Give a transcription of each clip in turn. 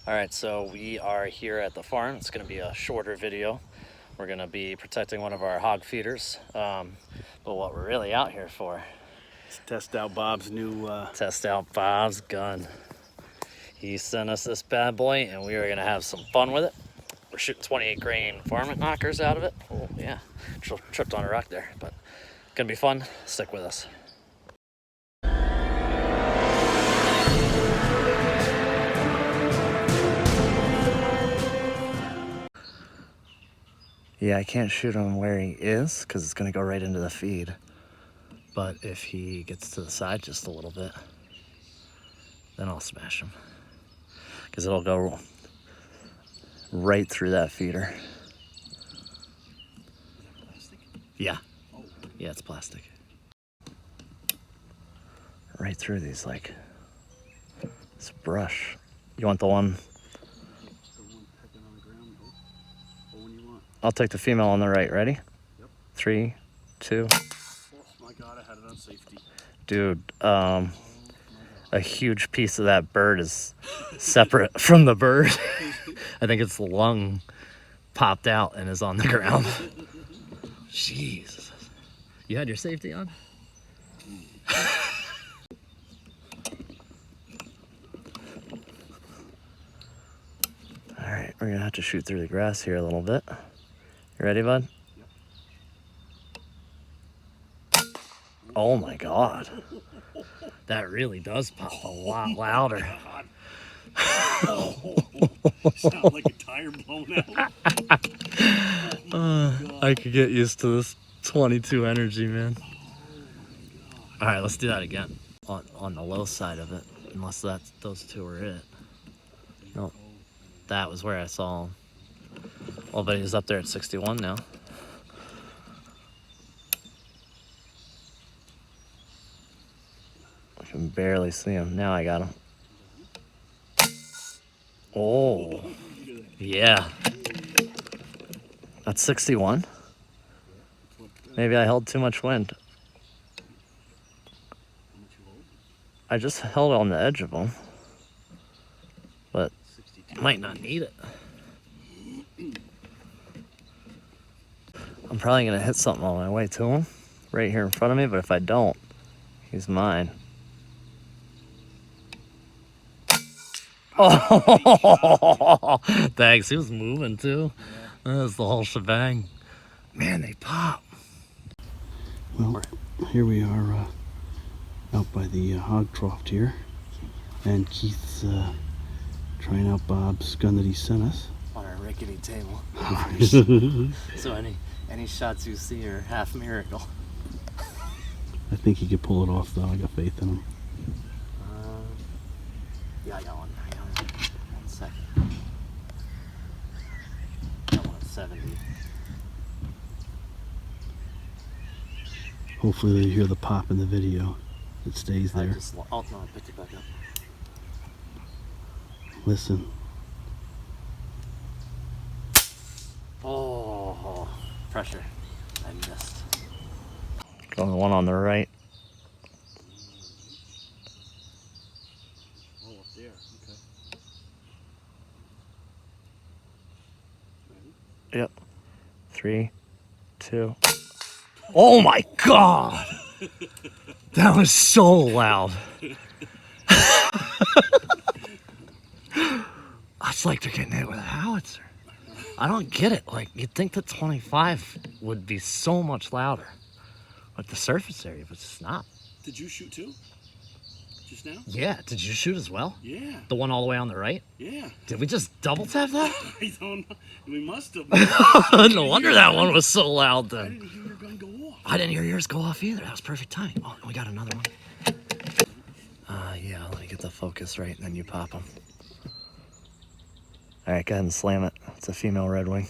Alright, so we are here at the farm. It's going to be a shorter video. We're going to be protecting one of our hog feeders. But what we're really out here for is test out Bob's new... Test out Bob's gun. He sent us this bad boy and we are going to have some fun with it. We're shooting 28 grain Varmint Knockers out of it. Oh yeah, tripped on a rock there, but going to be fun. Stick with us. Yeah, I can't shoot him where he is because it's going to go right into the feed. But if he gets to the side just a little bit, then I'll smash him. Because it'll go right through that feeder. Yeah. Yeah, it's plastic. Right through these, like, this brush. You want the one? I'll take the female on the right. Ready? Yep. 3, 2. Oh my God, I had it on safety. Dude, a huge piece of that bird is separate from the bird. I think its lung popped out and is on the ground. Jesus. You had your safety on? All right, we're gonna have to shoot through the grass here a little bit. You ready, bud? Yep. Oh my God. That really does pop a lot louder. Sound like a tire blown out. I could get used to this 22 energy, man. All right, let's do that again. On the low side of it, unless those two were it. No, that was where I saw him. Well, but he's up there at 61 now. I can barely see him. Now I got him. Oh, yeah. That's 61. Maybe I held too much wind. I just held on the edge of them, but might not need it. I'm probably gonna hit something on my way to him, right here in front of me, but if I don't, he's mine. Oh, thanks, he was moving too. That was the whole shebang. Man, they pop. Well, here we are out by the hog trough here, and Keith's trying out Bob's gun that he sent us. On our rickety table. So any shots you see are half miracle. I think he could pull it off though. I got faith in him. Yeah, I got one. Hang on 1 second. Got one at 70. Hopefully you hear the pop in the video. It stays there. Oh no, I picked it back up. Listen. Oh, pressure. I missed. Going the one on the right. Oh, up there. Okay. Ready? Yep. 3, 2. Oh my God! That was so loud. It's like they're getting hit with a howitzer. I don't get it. Like, you'd think the 25 would be so much louder with the surface area, but it's not. Did you shoot too? Just now? Yeah. Did you shoot as well? Yeah. The one all the way on the right? Yeah. Did we just double tap that? I don't know. We must have. No wonder that one was so loud I then. didn't hear your gun go off. I didn't hear yours go off either. That was perfect timing. Oh, we got another one. Yeah, let me get the focus right and then you pop them. All right, go ahead and slam it. It's a female Red Wing.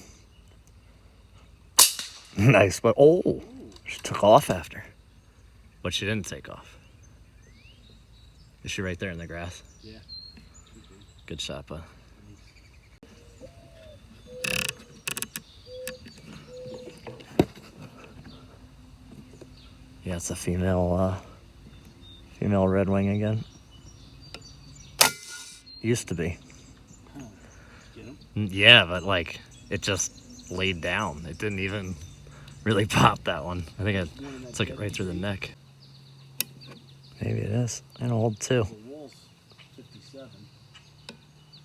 Nice, but oh, she took off after. But she didn't take off. Is she right there in the grass? Yeah. Good shot, bud. Yeah, it's a female Red Wing again. Used to be. Yeah, but like it just laid down. It didn't even really pop that one. I think I took it right through the neck. Maybe it is. And old too. The wall's 57.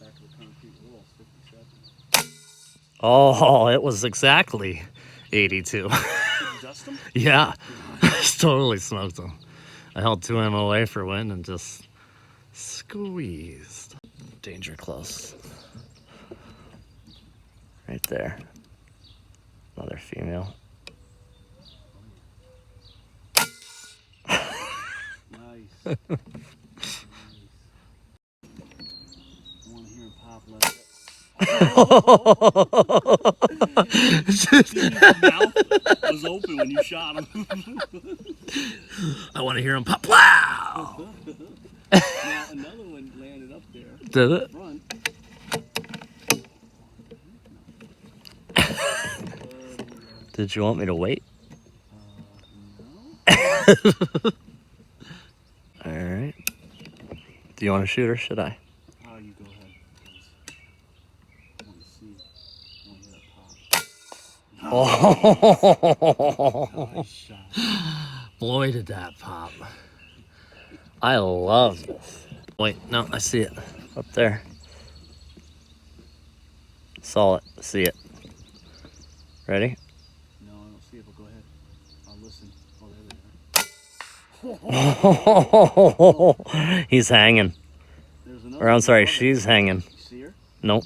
Back of the concrete wall's 57. Oh, it was exactly 82. Did you dust them? Yeah, totally smoked them. I held 2 M away for wind and just squeezed. Danger close. Right there. Another female. Nice. I want to hear him pop like that. His mouth was open when you shot him. I want to hear him pop. Wow! Now another one landed up there. Did it? Front. Did you want me to wait? No. All right. Do you want to shoot or should I? Oh, you go ahead. I want to see. I want to hear that pop. Oh, Nice shot. boy, did that pop. I love this. Wait, no, I see it up there. Saw it, see it. Ready? No, I don't see it, but go ahead. I'll listen. Oh, there they are. He's hanging. There's another Or I'm sorry, one. she's hanging. You see her? Nope.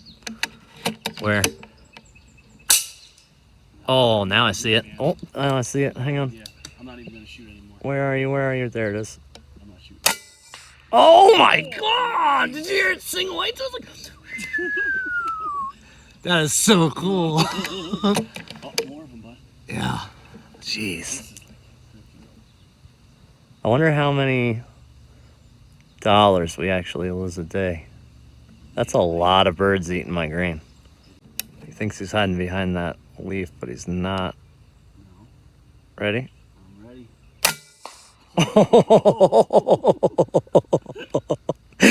Where? Oh, now I see it. Oh, now I see it. Hang on. Yeah, I'm not even going to shoot anymore. Where are you? Where are you? There it is. I'm not shooting. Oh my God! Did you hear it sing away? It was like... That is so cool. Oh, more of them, bud. Yeah. Jeez. I wonder how many dollars we actually lose a day. That's a lot of birds eating my grain. He thinks he's hiding behind that leaf, but he's not. No, Ready? I'm ready.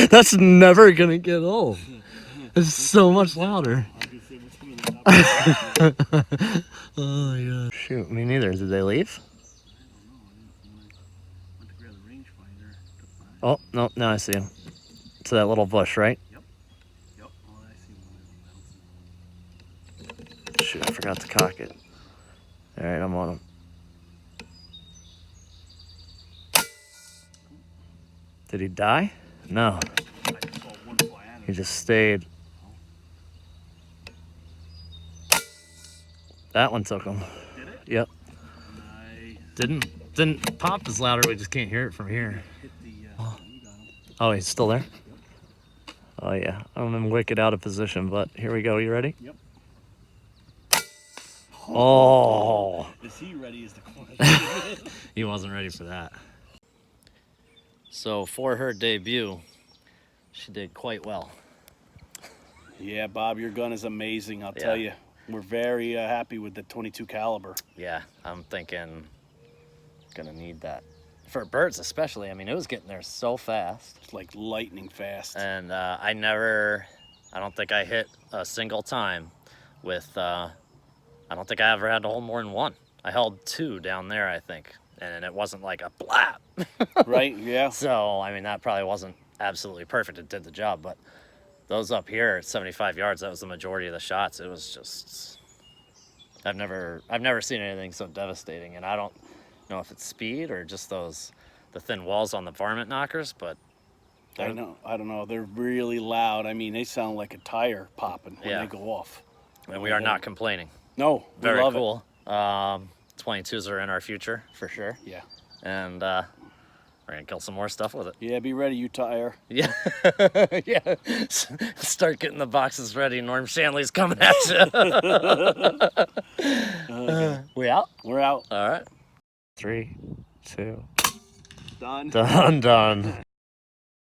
That's never gonna get old. It's so much louder. I can say what's coming in the top. Oh my God. Shoot, me neither. Did they leave? I don't know. I went to grab the rangefinder. Oh, no, now I see him. To that little bush, right? Yep. Oh, I see one bouncing. Shoot, I forgot to cock it. All right, I'm on him. Did he die? No, I just saw one fly out of he it. just stayed. That one took him. Did it? Yep. Nice. Didn't pop as louder. We just can't hear it from here. Hit the, you got him. Oh, he's still there? Oh yeah, I'm wicked out of position, but here we go. You ready? Yep. Oh, Is he ready is the question. he wasn't ready for that. So for her debut, she did quite well. Yeah, Bob, your gun is amazing, I'll Yeah. tell you. We're very happy with the 22 caliber. Yeah, I'm thinking gonna need that. For birds especially, I mean, it was getting there so fast. It's like lightning fast. And I don't think I hit a single time with, I don't think I ever had to hold more than one. I held 2 down there, I think. And it wasn't like a blap. Right, yeah. So, I mean, that probably wasn't absolutely perfect. It did the job, but those up here at 75 yards, that was the majority of the shots. It was just, I've never seen anything so devastating. And I don't know if it's speed or just the thin walls on the Varmint Knockers, but I don't know. They're really loud. I mean, they sound like a tire popping when Yeah. they go off. and we are not complaining. No, we Very love cool. 22s are in our future for sure. it. Yeah. And we're gonna kill some more stuff with it. Yeah, be ready, you tire. Yeah, yeah. Start getting the boxes ready. Norm Shanley's coming at you. We out? We're out. All right. 3, 2. Done. Done.